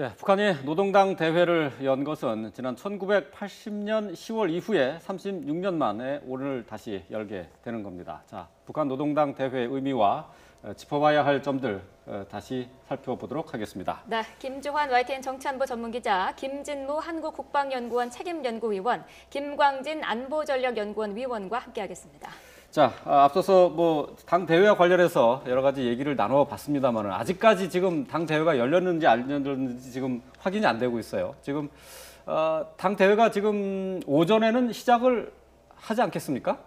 예, 북한이 노동당 대회를 연 것은 지난 1980년 10월 이후에 36년 만에 오늘 다시 열게 되는 겁니다. 자, 북한 노동당 대회 의미와 짚어봐야 할 점들 다시 살펴보도록 하겠습니다. 네, 김주환 YTN 정치안보 전문기자, 김진무 한국국방연구원 책임연구위원, 김광진 안보전략연구원 위원과 함께하겠습니다. 자, 앞서서 당 대회와 관련해서 여러 가지 얘기를 나눠봤습니다만 아직까지 지금 당 대회가 열렸는지 안 열렸는지 지금 확인이 안 되고 있어요. 지금 당 대회가 지금 오전에는 시작을 하지 않겠습니까?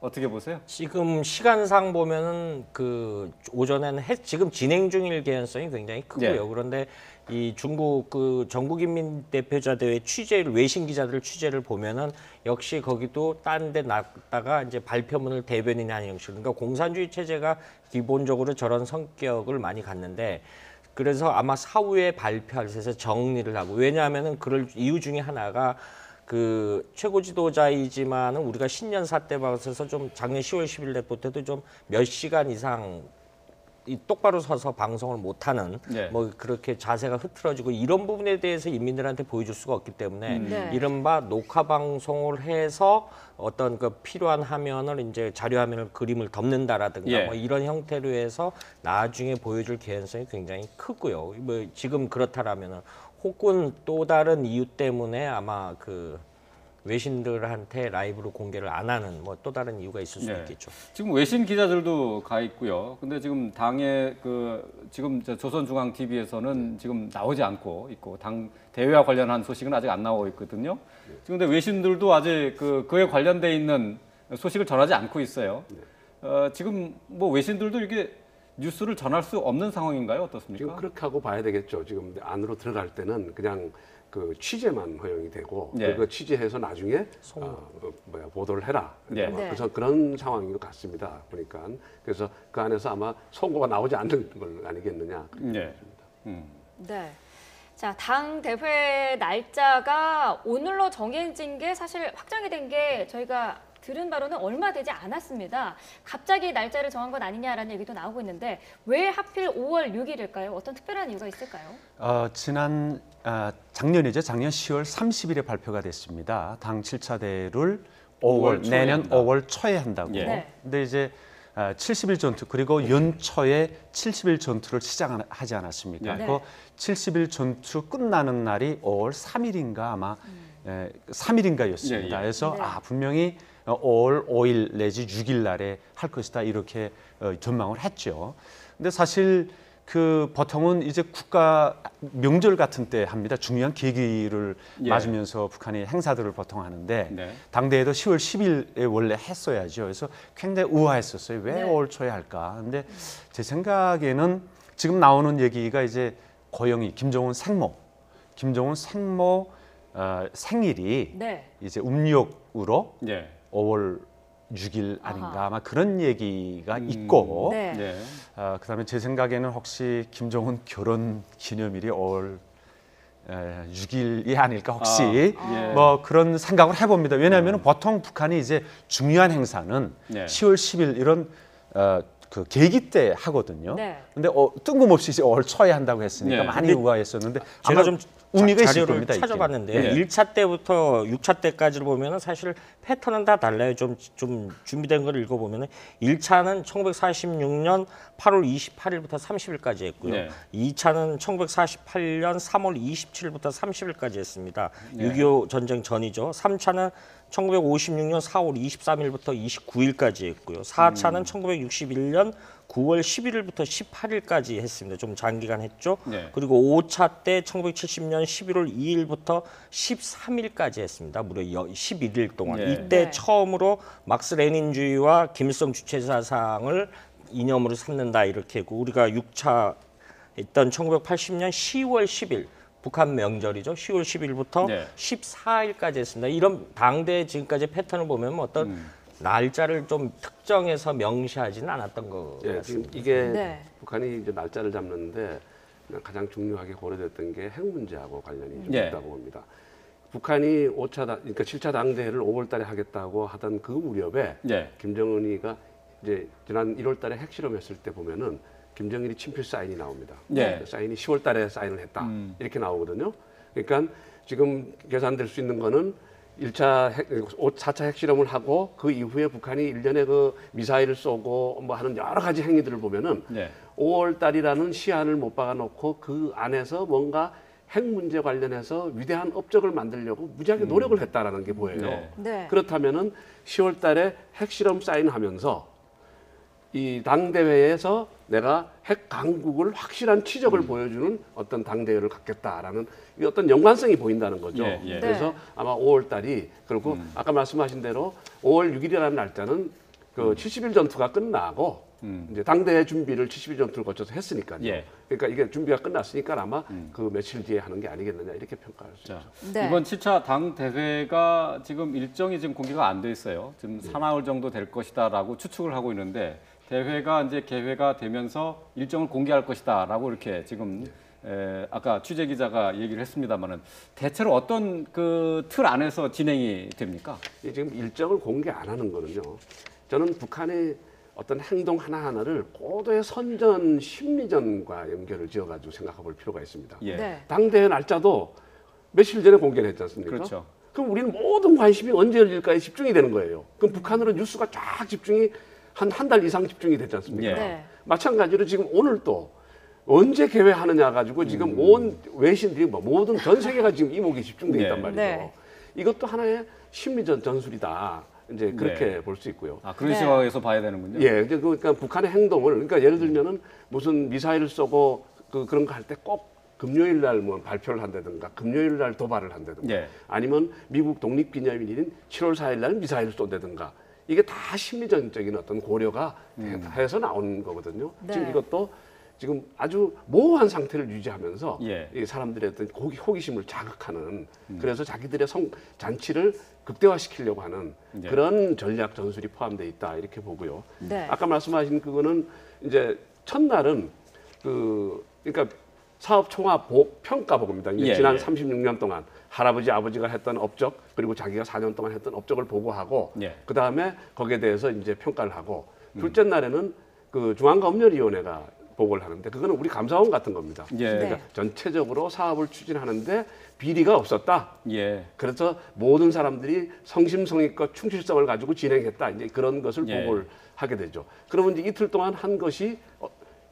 어떻게 보세요? 지금 시간상 보면은 그 오전에는 지금 진행 중일 개연성이 굉장히 크고요. 네. 그런데 이 중국 그 전국인민 대표자 대회 취재를 외신 기자들 취재를 보면은 역시 거기도 딴 데 났다가 이제 발표문을 대변인이 하는 형식. 그러니까 공산주의 체제가 기본적으로 저런 성격을 많이 갖는데 그래서 아마 사후에 발표할 때서 정리를 하고 왜냐하면은 그럴 이유 중에 하나가 그 최고 지도자이지만은 우리가 신년사 때 봐서 좀 작년 10월 10일 때도 좀 몇 시간 이상 이 똑바로 서서 방송을 못하는 네. 뭐 그렇게 자세가 흐트러지고 이런 부분에 대해서 인민들한테 보여줄 수가 없기 때문에 네. 이른바 녹화 방송을 해서 어떤 그 필요한 화면을 이제 자료 화면을 그림을 덮는다라든가 예. 뭐 이런 형태로 해서 나중에 보여줄 개연성이 굉장히 크고요. 뭐 지금 그렇다라면은 혹은 또 다른 이유 때문에 아마 그 외신들한테 라이브로 공개를 안 하는 뭐 또 다른 이유가 있을 수도 네. 있겠죠. 지금 외신 기자들도 가 있고요. 근데 지금 당의 지금 조선중앙TV에서는 지금 나오지 않고 있고 당 대회와 관련한 소식은 아직 안 나오고 있거든요. 지금 근데 외신들도 아직 그에 관련돼 있는 소식을 전하지 않고 있어요. 지금 뭐 외신들도 이게 뉴스를 전할 수 없는 상황인가요? 어떻습니까? 지금 그렇게 하고 봐야 되겠죠. 지금 안으로 들어갈 때는 그냥 그 취재만 허용이 되고 네. 그 취재해서 나중에 보도를 해라. 네. 그래서 그런 상황인 것 같습니다. 보니까 그래서 그 안에서 아마 송고가 나오지 않는 걸 아니겠느냐. 네. 네. 자, 당 대회 날짜가 오늘로 정해진 게 사실 확정이 된 게 저희가 들은 바로는 얼마 되지 않았습니다. 갑자기 날짜를 정한 것 아니냐라는 얘기도 나오고 있는데 왜 하필 5월 6일일까요? 어떤 특별한 이유가 있을까요? 작년이죠. 작년 10월 30일에 발표가 됐습니다. 당 7차 대회를 5월 초에 내년 한다. 5월 초에 한다고. 예. 네. 근데 이제 70일 전투 그리고 연초에 70일 전투를 시작하지 않았습니까? 네. 그 70일 전투 끝나는 날이 5월 3일인가 아마 3일인가였습니다. 예, 예. 그래서 네. 분명히 5월 5일 내지 6일 날에 할 것이다 이렇게 전망을 했죠. 근데 사실 그 보통은 이제 국가 명절 같은 때 합니다. 중요한 계기를 예. 맞으면서 북한이 행사들을 보통 하는데 네. 당대회도 10월 10일에 원래 했어야죠. 그래서 굉장히 우아했었어요. 왜 네. 5월 초에 할까? 근데 제 생각에는 지금 나오는 얘기가 이제 고영이 김정은 생모 생일이 네. 이제 음력으로 네. 5월 6일 아닌가 아하. 아마 그런 얘기가 있고 네. 네. 그다음에 제 생각에는 혹시 김정은 결혼 기념일이 5월 6일이 아닐까 혹시 예. 뭐 그런 생각을 해봅니다. 왜냐하면 보통 북한이 이제 중요한 행사는 네. 10월 10일 이런 그 계기 때 하거든요. 네. 근데 뜬금없이 이제 5월 초에 한다고 했으니까 네. 많이 우아했었는데 제가 아마 좀 의미가 있을 자료를 겁니다. 이게. 찾아봤는데요. 네. 1차 때부터 6차 때까지를 보면은 사실 패턴은 다 달라요. 좀 준비된 걸 읽어보면은 1차는 1946년 8월 28일부터 30일까지 했고요. 네. 2차는 1948년 3월 27일부터 30일까지 했습니다. 네. 6.25 전쟁 전이죠. 3차는 1956년 4월 23일부터 29일까지 했고요. 4차는 1961년 9월 11일부터 18일까지 했습니다. 좀 장기간 했죠. 네. 그리고 5차 때 1970년 11월 2일부터 13일까지 했습니다. 무려 11일 동안. 네. 이때 네. 처음으로 막스 레닌주의와 김일성 주체사상을 이념으로 삼는다 이렇게 했고 우리가 6차 했던 1980년 10월 10일 북한 명절이죠. 10월 10일부터 네. 14일까지 했습니다. 이런 당대 지금까지 패턴을 보면 어떤 날짜를 좀 특정해서 명시하지는 않았던 것 예, 지금 같습니다. 이게 네. 북한이 이제 날짜를 잡는데 가장 중요하게 고려됐던 게 핵 문제하고 관련이 좀 예. 있다고 봅니다. 북한이 그러니까 7차 당대회를 5월 달에 하겠다고 하던 그 무렵에 예. 김정은이가 이제 지난 1월 달에 핵실험했을 때 보면은 김정일이 친필 사인이 나옵니다. 네. 그 사인이 10월 달에 사인을 했다. 이렇게 나오거든요. 그러니까 지금 계산될 수 있는 거는 4차 핵실험을 하고 그 이후에 북한이 일련의 그 미사일을 쏘고 뭐 하는 여러 가지 행위들을 보면은 네. 5월 달이라는 시한을 못 박아놓고 그 안에서 뭔가 핵 문제 관련해서 위대한 업적을 만들려고 무지하게 노력을 했다라는 게 보여요. 네. 네. 그렇다면은 10월 달에 핵실험 사인하면서 이 당대회에서 내가 핵 강국을 확실한 치적을 보여주는 어떤 당대회를 갖겠다라는 이 어떤 연관성이 보인다는 거죠. 예, 예. 그래서 네. 아마 5월 달이 그리고 아까 말씀하신 대로 5월 6일이라는 날짜는 그 70일 전투가 끝나고 이제 당대회 준비를 70일 전투를 거쳐서 했으니까요. 예. 그러니까 이게 준비가 끝났으니까 아마 그 며칠 뒤에 하는 게 아니겠느냐 이렇게 평가할 수 자, 있죠. 네. 이번 7차 당 대회가 지금 일정이 지금 공개가 안 돼 있어요. 지금 사나흘 정도 될 것이다라고 추측을 하고 있는데 대회가 이제 개회가 되면서 일정을 공개할 것이다라고 이렇게 지금 아까 취재 기자가 얘기를 했습니다만은 대체로 어떤 그 틀 안에서 진행이 됩니까? 이 지금 일정을 공개 안 하는 거는요. 저는 북한의 어떤 행동 하나하나를 고도의 선전 심리전과 연결을 지어가지고 생각해 볼 필요가 있습니다. 예. 네. 당대회 날짜도 며칠 전에 공개를 했지 않습니까? 그렇죠. 그럼 우리는 모든 관심이 언제 열릴까에 집중이 되는 거예요. 그럼 북한으로 뉴스가 쫙 집중이 한 달 이상 집중이 됐지 않습니까? 예. 네. 마찬가지로 지금 오늘 또 언제 개회하느냐 가지고 지금 온 외신들이 뭐 모든 전 세계가 지금 이목이 집중돼 있단 네. 말이죠. 네. 이것도 하나의 심리전 전술이다. 이제 그렇게 네. 볼 수 있고요. 아, 그런 네. 시각에서 봐야 되는군요. 예, 이제 그러니까 북한의 행동을 그러니까 예를 들면은 무슨 미사일을 쏘고 그런 거 할 때 꼭 금요일 날 뭐 발표를 한다든가 금요일 날 도발을 한다든가 예. 아니면 미국 독립기념일인 7월 4일 날 미사일을 쏜다든가 이게 다 심리전적인 어떤 고려가 해서 나온 거거든요. 네. 지금 이것도 지금 아주 모호한 상태를 유지하면서 예. 이 사람들의 어떤 호기심을 자극하는 그래서 자기들의 잔치를 극대화시키려고 하는 예. 그런 전략 전술이 포함되어 있다 이렇게 보고요. 네. 아까 말씀하신 그거는 이제 첫날은 그러니까 사업 총합 평가 보고입니다. 이제 예, 지난 예. 36년 동안 할아버지 아버지가 했던 업적 그리고 자기가 4년 동안 했던 업적을 보고하고 예. 그 다음에 거기에 대해서 이제 평가를 하고 둘째 날에는 그 중앙검열위원회가 보고를 하는데 그거는 우리 감사원 같은 겁니다. 예. 그러니까 전체적으로 사업을 추진하는데 비리가 없었다. 예. 그래서 모든 사람들이 성심성의껏 충실성을 가지고 진행했다. 이제 그런 것을 예. 보고를 하게 되죠. 그러면 이제 이틀 동안 한 것이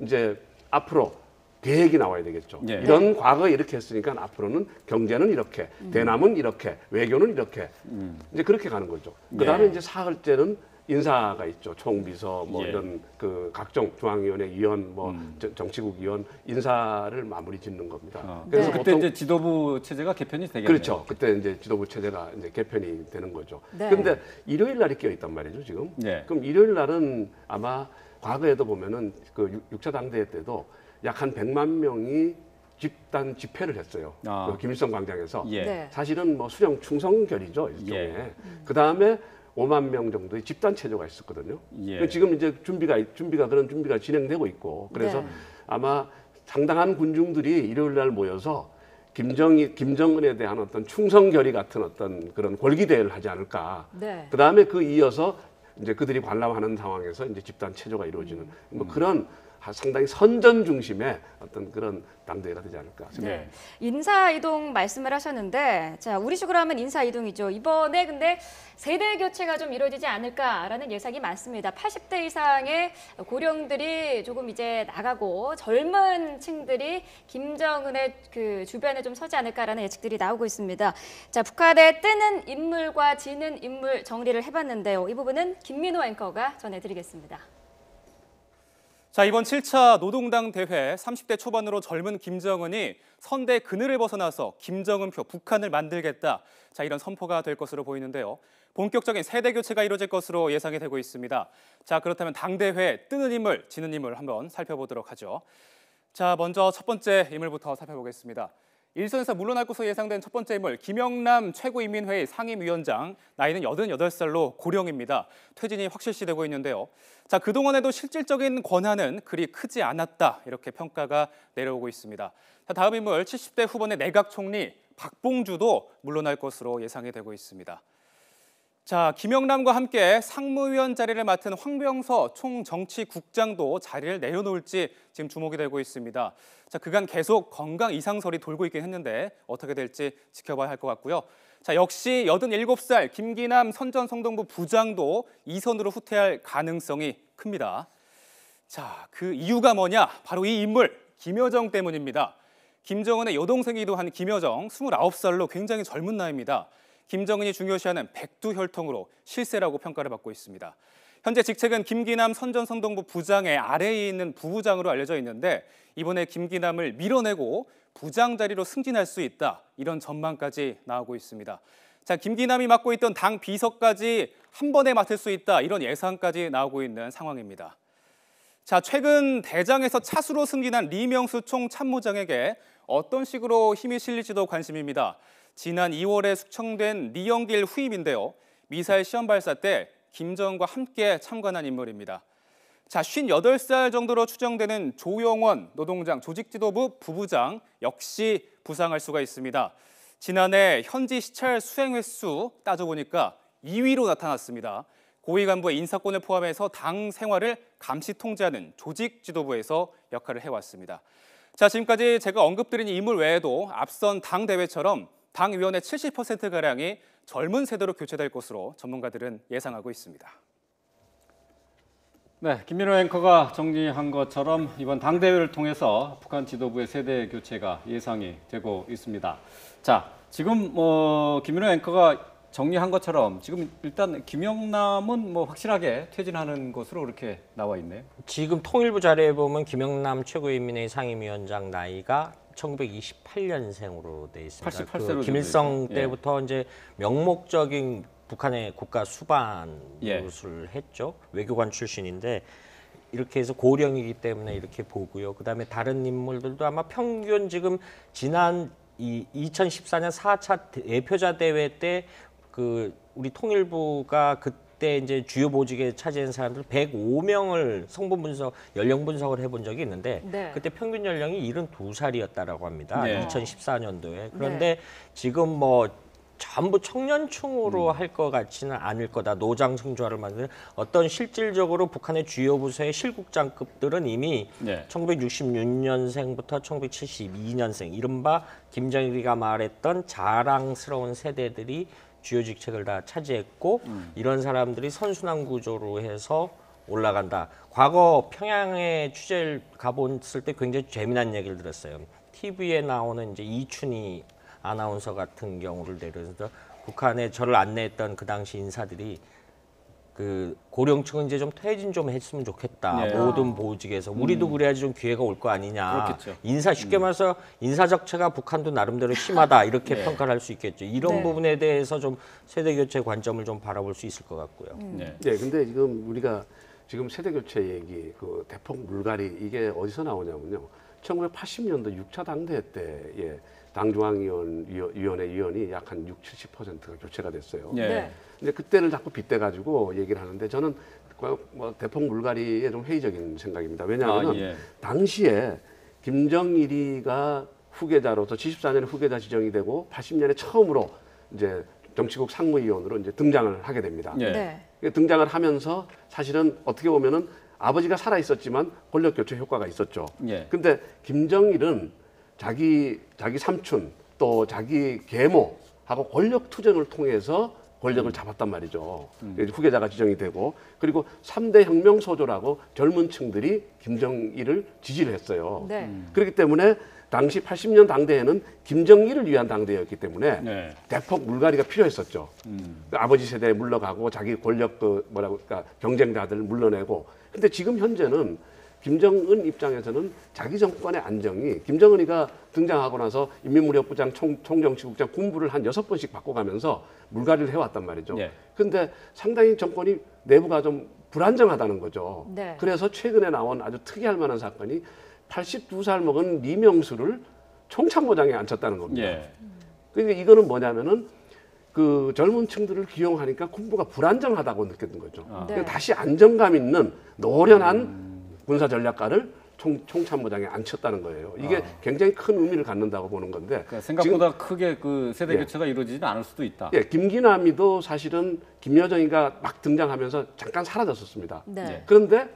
이제 앞으로 계획이 나와야 되겠죠. 예. 이런 과거에 이렇게 했으니까 앞으로는 경제는 이렇게, 대남은 이렇게, 외교는 이렇게 이제 그렇게 가는 거죠. 그 다음에 예. 이제 사흘째는 인사가 있죠. 총비서 뭐 예. 이런 그 각종 중앙위원회 위원, 뭐 정치국 위원 인사를 마무리 짓는 겁니다. 그래서 네. 그때 이제 지도부 체제가 개편이 되겠네요. 그렇죠. 그때 이제 지도부 체제가 이제 개편이 되는 거죠. 네. 그런데 일요일 날이 끼어 있단 말이죠, 지금. 네. 그럼 일요일 날은 아마 과거에도 보면은 그 6차 당대회 때도 약 한 100만 명이 집단 집회를 했어요. 아. 그 김일성 광장에서. 예. 네. 사실은 뭐 수령 충성결이죠, 일종의. 예. 그 다음에 5만 명 정도의 집단 체조가 있었거든요. 예. 지금 이제 그런 준비가 진행되고 있고 그래서 네. 아마 상당한 군중들이 일요일 날 모여서 김정은에 대한 어떤 충성결의 같은 어떤 그런 골기대회를 하지 않을까. 네. 그 다음에 그 이어서 이제 그들이 관람하는 상황에서 이제 집단 체조가 이루어지는 뭐 그런 상당히 선전 중심의 어떤 그런 당대회가 되지 않을까 생각합니다. 네. 인사 이동 말씀을 하셨는데, 자, 우리식으로 하면 인사 이동이죠. 이번에 근데 세대 교체가 좀 이루어지지 않을까라는 예상이 많습니다. 80대 이상의 고령들이 조금 이제 나가고 젊은 층들이 김정은의 그 주변에 좀 서지 않을까라는 예측들이 나오고 있습니다. 자, 북한의 뜨는 인물과 지는 인물 정리를 해봤는데요. 이 부분은 김민호 앵커가 전해드리겠습니다. 자, 이번 7차 노동당 대회 30대 초반으로 젊은 김정은이 선대 그늘을 벗어나서 김정은표 북한을 만들겠다. 자, 이런 선포가 될 것으로 보이는데요. 본격적인 세대 교체가 이루어질 것으로 예상이 되고 있습니다. 자, 그렇다면 당대회 뜨는 인물, 지는 인물 한번 살펴보도록 하죠. 자, 먼저 첫 번째 인물부터 살펴보겠습니다. 일선에서 물러날 것으로 예상된 첫 번째 인물 김영남 최고인민회의 상임위원장, 나이는 88살로 고령입니다. 퇴진이 확실시되고 있는데요. 자, 그동안에도 실질적인 권한은 그리 크지 않았다, 이렇게 평가가 내려오고 있습니다. 자, 다음 인물 70대 후반의 내각 총리 박봉주도 물러날 것으로 예상이 되고 있습니다. 자, 김영남과 함께 상무위원 자리를 맡은 황병서 총정치국장도 자리를 내려놓을지 지금 주목이 되고 있습니다. 자, 그간 계속 건강 이상설이 돌고 있긴 했는데 어떻게 될지 지켜봐야 할 것 같고요. 자, 역시 87살 김기남 선전성동부 부장도 이 선으로 후퇴할 가능성이 큽니다. 자, 그 이유가 뭐냐? 바로 이 인물, 김여정 때문입니다. 김정은의 여동생이기도 한 김여정, 29살로 굉장히 젊은 나이입니다. 김정은이 중요시하는 백두혈통으로 실세라고 평가를 받고 있습니다. 현재 직책은 김기남 선전성동부 부장의 아래에 있는 부부장으로 알려져 있는데 이번에 김기남을 밀어내고 부장 자리로 승진할 수 있다. 이런 전망까지 나오고 있습니다. 자, 김기남이 맡고 있던 당 비서까지 한 번에 맡을 수 있다. 이런 예상까지 나오고 있는 상황입니다. 자, 최근 대장에서 차수로 승진한 리명수 총참모장에게 어떤 식으로 힘이 실릴지도 관심입니다. 지난 2월에 숙청된 리영길 후임인데요. 미사일 시험 발사 때 김정은과 함께 참관한 인물입니다. 자, 58살 정도로 추정되는 조영원 노동장 조직지도부 부부장 역시 부상할 수가 있습니다. 지난해 현지 시찰 수행 횟수 따져보니까 2위로 나타났습니다. 고위 간부의 인사권을 포함해서 당 생활을 감시 통제하는 조직지도부에서 역할을 해왔습니다. 자, 지금까지 제가 언급드린 인물 외에도 앞선 당 대회처럼 당위원회 70%가량이 젊은 세대로 교체될 것으로 전문가들은 예상하고 있습니다. 네, 김민호 앵커가 정리한 것처럼 이번 당대회를 통해서 북한 지도부의 세대 교체가 예상이 되고 있습니다. 자, 지금 김민호 앵커가 정리한 것처럼 지금 일단 김영남은 확실하게 퇴진하는 것으로 그렇게 나와 있네요. 지금 통일부 자료에 보면 김영남 최고인민회의 상임위원장 나이가 1928년생으로 돼 있습니다. 88세로 그 김일성 예. 때부터 이제 명목적인 북한의 국가 수반을 예. 했죠. 외교관 출신인데 이렇게 해서 고령이기 때문에 이렇게 보고요. 그다음에 다른 인물들도 아마 평균 지금 지난 2014년 4차 대표자 대회 때 그 우리 통일부가 그때 이제 주요 보직에 차지한 사람들 105명을 성분 분석, 연령 분석을 해본 적이 있는데 네. 그때 평균 연령이 72살이었다라고 합니다. 네. 2014년도에. 그런데 지금 전부 청년층으로 할 것 같지는 않을 거다. 노장승조화를 만드는 어떤 실질적으로 북한의 주요 부서의 실국장급들은 이미 네. 1966년생부터 1972년생 이른바 김정일이가 말했던 자랑스러운 세대들이 주요 직책을 다 차지했고 이런 사람들이 선순환 구조로 해서 올라간다. 과거 평양에 취재를 가봤을 때 굉장히 재미난 얘기를 들었어요. TV에 나오는 이제 이춘희 아나운서 같은 경우를 내려서 북한에 저를 안내했던 그 당시 인사들이 그 고령층은 이제 좀 퇴진 좀 했으면 좋겠다. 네. 모든 보직에서 우리도 그래야지 좀 기회가 올 거 아니냐. 그렇겠죠. 인사 쉽게 말해서 인사 적체가 북한도 나름대로 심하다 이렇게 네. 평가를 할 수 있겠죠. 이런 네. 부분에 대해서 좀 세대 교체 관점을 좀 바라볼 수 있을 것 같고요. 네. 네, 근데 지금 우리가 지금 세대 교체 얘기, 그 대폭 물갈이 이게 어디서 나오냐면요. 1980년도 6차 당대회 때에 당중앙위원회 위원이 약 한 60-70%가 교체가 됐어요. 네. 네. 근데 그때를 자꾸 빗대가지고 얘기를 하는데 저는 대폭 물갈이에 좀 회의적인 생각입니다. 왜냐하면 예. 당시에 김정일이가 후계자로서 74년에 후계자 지정이 되고 80년에 처음으로 이제 정치국 상무위원으로 이제 등장을 하게 됩니다. 예. 네. 등장을 하면서 사실은 어떻게 보면은 아버지가 살아 있었지만 권력 교체 효과가 있었죠. 예. 근데 김정일은 자기 삼촌 또 자기 계모하고 권력 투쟁을 통해서 권력을 잡았단 말이죠. 후계자가 지정이 되고 그리고 3대 혁명 소조라고 젊은 층들이 김정일을 지지를 했어요. 네. 그렇기 때문에 당시 80년 당대회는 김정일을 위한 당대회였기 때문에 네. 대폭 물갈이가 필요했었죠. 아버지 세대에 물러가고 자기 권력 그러니까 경쟁자들을 물러내고. 근데 지금 현재는 김정은 입장에서는 자기 정권의 안정이 김정은이가 등장하고 나서 인민무력부장, 총정치국장 군부를 한 6번씩 바꿔가면서 물갈이를 해왔단 말이죠. 예. 근데 상당히 정권이 내부가 좀 불안정하다는 거죠. 네. 그래서 최근에 나온 아주 특이할 만한 사건이 82살 먹은 리명수를 총참모장에 앉혔다는 겁니다. 예. 그러니까 이거는 뭐냐면은 그 젊은 층들을 기용하니까 군부가 불안정하다고 느꼈던 거죠. 아. 네. 그래서 다시 안정감 있는 노련한 군사 전략가를 총참모장에 앉혔다는 거예요. 이게 굉장히 큰 의미를 갖는다고 보는 건데 그러니까 생각보다 크게 그 세대 교체가 이루어지지는 않을 수도 있다. 예, 김기남이도 사실은 김여정이가 막 등장하면서 잠깐 사라졌었습니다. 네. 그런데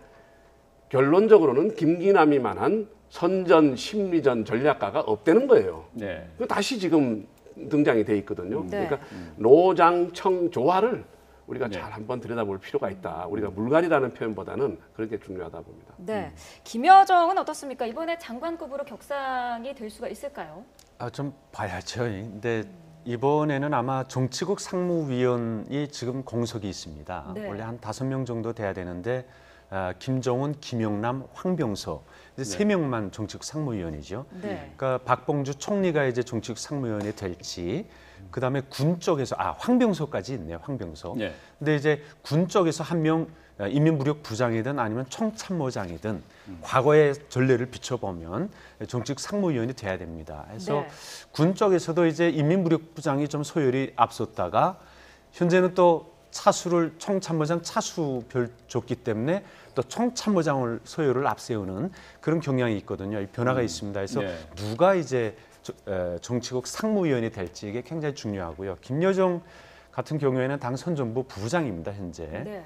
결론적으로는 김기남이만한 선전, 심리전 전략가가 없다는 거예요. 네. 그 다시 지금 등장이 돼 있거든요. 네. 그러니까 노장청 조화를 우리가 네. 잘 한번 들여다볼 필요가 있다. 우리가 물갈이라는 표현보다는 그런 게 중요하다 봅니다. 네. 김여정은 어떻습니까? 이번에 장관급으로 격상이 될 수가 있을까요? 좀 봐야죠. 근데 이번에는 아마 정치국 상무위원이 지금 공석이 있습니다. 네. 원래 한 5명 정도 돼야 되는데 김정은, 김영남, 황병서 이제 3명만 정치국 상무위원이죠. 네. 그러니까 박봉주 총리가 이제 정치국 상무위원이 될지, 그다음에 군 쪽에서 황병서까지 있네요. 황병서. 네. 근데 이제 군 쪽에서 한 명 인민무력 부장이든 아니면 총참모장이든 과거의 전례를 비춰보면 정치국 상무위원이 돼야 됩니다. 그래서 네. 군 쪽에서도 이제 인민무력 부장이 좀 소열이 앞섰다가 현재는 또 차수를 총참모장 차수별 줬기 때문에 또 총참모장을 소열을 앞세우는 그런 경향이 있거든요. 이 변화가 있습니다. 그래서 네. 누가 이제 정치국 상무위원이 될지 이게 굉장히 중요하고요. 김여정 같은 경우에는 당 선전부 부부장입니다. 현재. 네.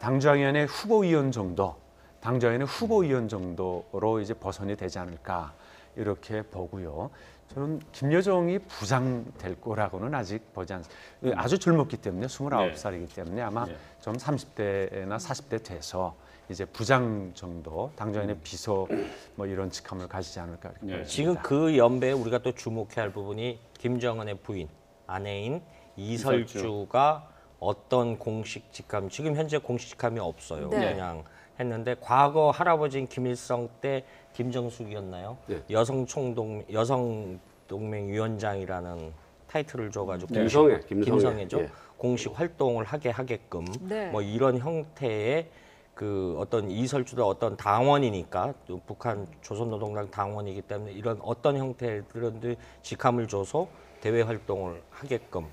당정위원회 후보위원 정도, 당정위원회 후보위원 정도로 이제 버선이 되지 않을까 이렇게 보고요. 저는 김여정이 부장 될 거라고는 아직 보지 않습니다. 아주 젊었기 때문에 29살이기 때문에 아마 네. 좀 30대나 40대 돼서 이제 부장 정도, 당정위원회 비서 뭐 이런 직함을 가지지 않을까 이렇게 보입니다. 지금 그 연배에 우리가 또 주목해야 할 부분이 김정은의 부인, 아내인 이설주가 어떤 공식 직함, 지금 현재 공식 직함이 없어요. 네. 그냥 했는데 과거 할아버지인 김일성 때 김정숙이었나요? 네. 여성동맹위원장이라는 타이틀을 줘가지고 네. 김성애죠. 예. 공식 활동을 하게 하게끔 네. 뭐 이런 형태의 그 어떤 이설주도 어떤 당원이니까 또 북한 조선노동당 당원이기 때문에 이런 어떤 형태들은 직함을 줘서 대외 활동을 하게끔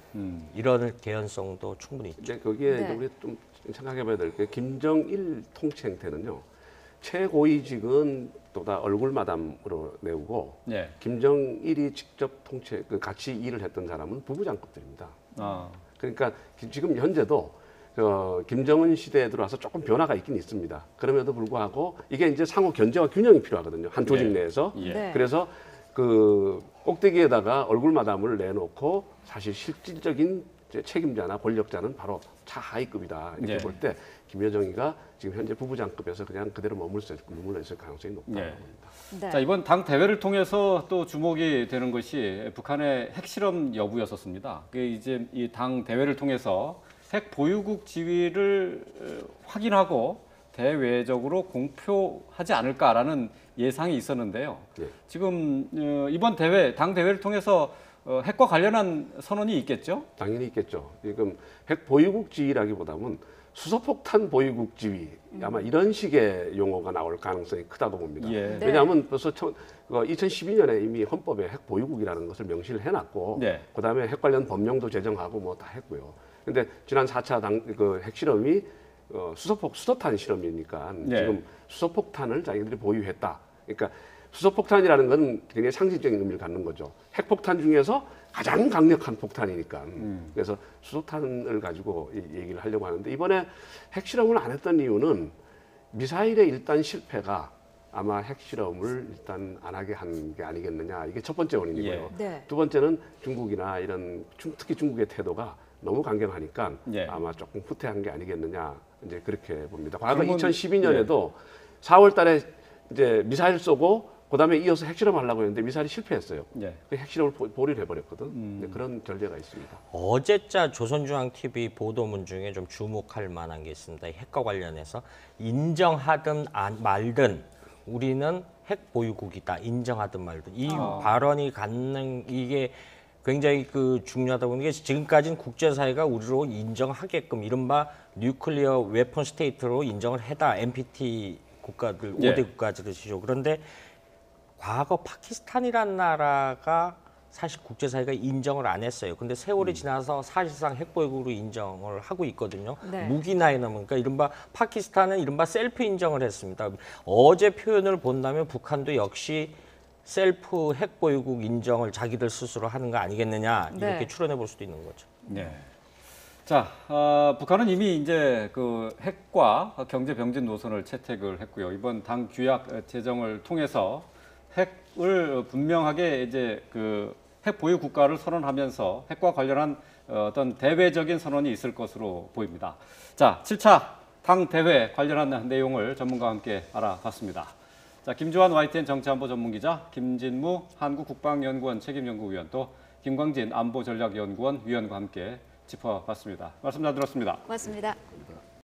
이런 개연성도 충분히 있죠. 이제 거기에 네. 이제 우리 좀 생각해봐야 될 게 김정일 통치 행태는요. 최고위직은 또다 얼굴 마담으로 내우고 네. 김정일이 직접 같이 일을 했던 사람은 부부장급들입니다. 그러니까 지금 현재도 김정은 시대에 들어와서 조금 변화가 있긴 있습니다. 그럼에도 불구하고 이게 이제 상호 견제와 균형이 필요하거든요. 한 조직 네. 내에서. 예. 네. 그래서 그 꼭대기에다가 얼굴 마담을 내놓고 사실 실질적인 책임자나 권력자는 바로 차하위급이다. 이렇게 네. 볼 때 김여정이가 지금 현재 부부장급에서 그냥 그대로 머물러 있을 가능성이 높다고 네. 봅니다. 네. 자, 이번 당 대회를 통해서 또 주목이 되는 것이 북한의 핵실험 여부였었습니다. 그게 이제 이 당 대회를 통해서 핵 보유국 지위를 확인하고 대외적으로 공표하지 않을까라는 예상이 있었는데요. 네. 지금 이번 대회, 당 대회를 통해서 핵과 관련한 선언이 있겠죠? 당연히 있겠죠. 지금 핵 보유국 지위라기보다는 수소폭탄 보유국 지위 아마 이런 식의 용어가 나올 가능성이 크다고 봅니다. 예. 네. 왜냐하면 벌써 2012년에 이미 헌법에 핵 보유국이라는 것을 명시를 해놨고 네. 그다음에 핵 관련 법령도 제정하고 뭐 다 했고요. 근데 지난 4차 핵실험이 수소탄 실험이니까 네. 지금 수소폭탄을 자기들이 보유했다. 그러니까 수소폭탄이라는 건 굉장히 상징적인 의미를 갖는 거죠. 핵폭탄 중에서 가장 강력한 폭탄이니까. 그래서 수소탄을 가지고 얘기를 하려고 하는데 이번에 핵실험을 안 했던 이유는 미사일의 일단 실패가 아마 핵실험을 일단 안 하게 한 게 아니겠느냐. 이게 첫 번째 원인이고요. 예. 네. 두 번째는 중국이나 이런 특히 중국의 태도가 너무 강경하니까 예. 아마 조금 후퇴한 게 아니겠느냐. 이제 그렇게 봅니다. 과거 그러면- 2012년에도 4월 달에 이제 미사일 쏘고 그다음에 이어서 핵실험 하려고 했는데 미사일이 실패했어요. 예. 그 핵실험을 보류를 해버렸거든. 이제 그런 전례가 있습니다. 어제자 조선중앙TV 보도문 중에 좀 주목할 만한 게 있습니다. 핵과 관련해서 인정하든 말든 우리는 핵 보유국이다. 인정하든 말든 이 발언이 갖는 이게 굉장히 중요하다 보니 게 지금까지는 국제사회가 우리로 인정하게끔 이른바 뉴클리어 웨폰 스테이트로 인정을 해다 NPT 국가들 예. 5대 국가들이시죠. 그런데 과거 파키스탄이라는 나라가 사실 국제사회가 인정을 안 했어요. 근데 세월이 지나서 사실상 핵보유국으로 인정을 하고 있거든요. 네. 무기나이나 그러니까 이른바 파키스탄은 이른바 셀프 인정을 했습니다. 어제 표현을 본다면 북한도 역시 셀프 핵보유국 인정을 자기들 스스로 하는 거 아니겠느냐 이렇게 네. 추론해 볼 수도 있는 거죠. 네. 자, 북한은 이미 이제 그 핵과 경제 병진 노선을 채택을 했고요. 이번 당 규약 제정을 통해서 핵을 분명하게 이제 그 핵 보유 국가를 선언하면서 핵과 관련한 어떤 대외적인 선언이 있을 것으로 보입니다. 자, 7차 당 대회 관련한 내용을 전문가와 함께 알아봤습니다. 자, 김주환 YTN 정치안보 전문기자, 김진무 한국국방연구원 책임연구위원, 또 김광진 안보전략연구원 위원과 함께 짚어봤습니다. 말씀 잘 들었습니다. 고맙습니다.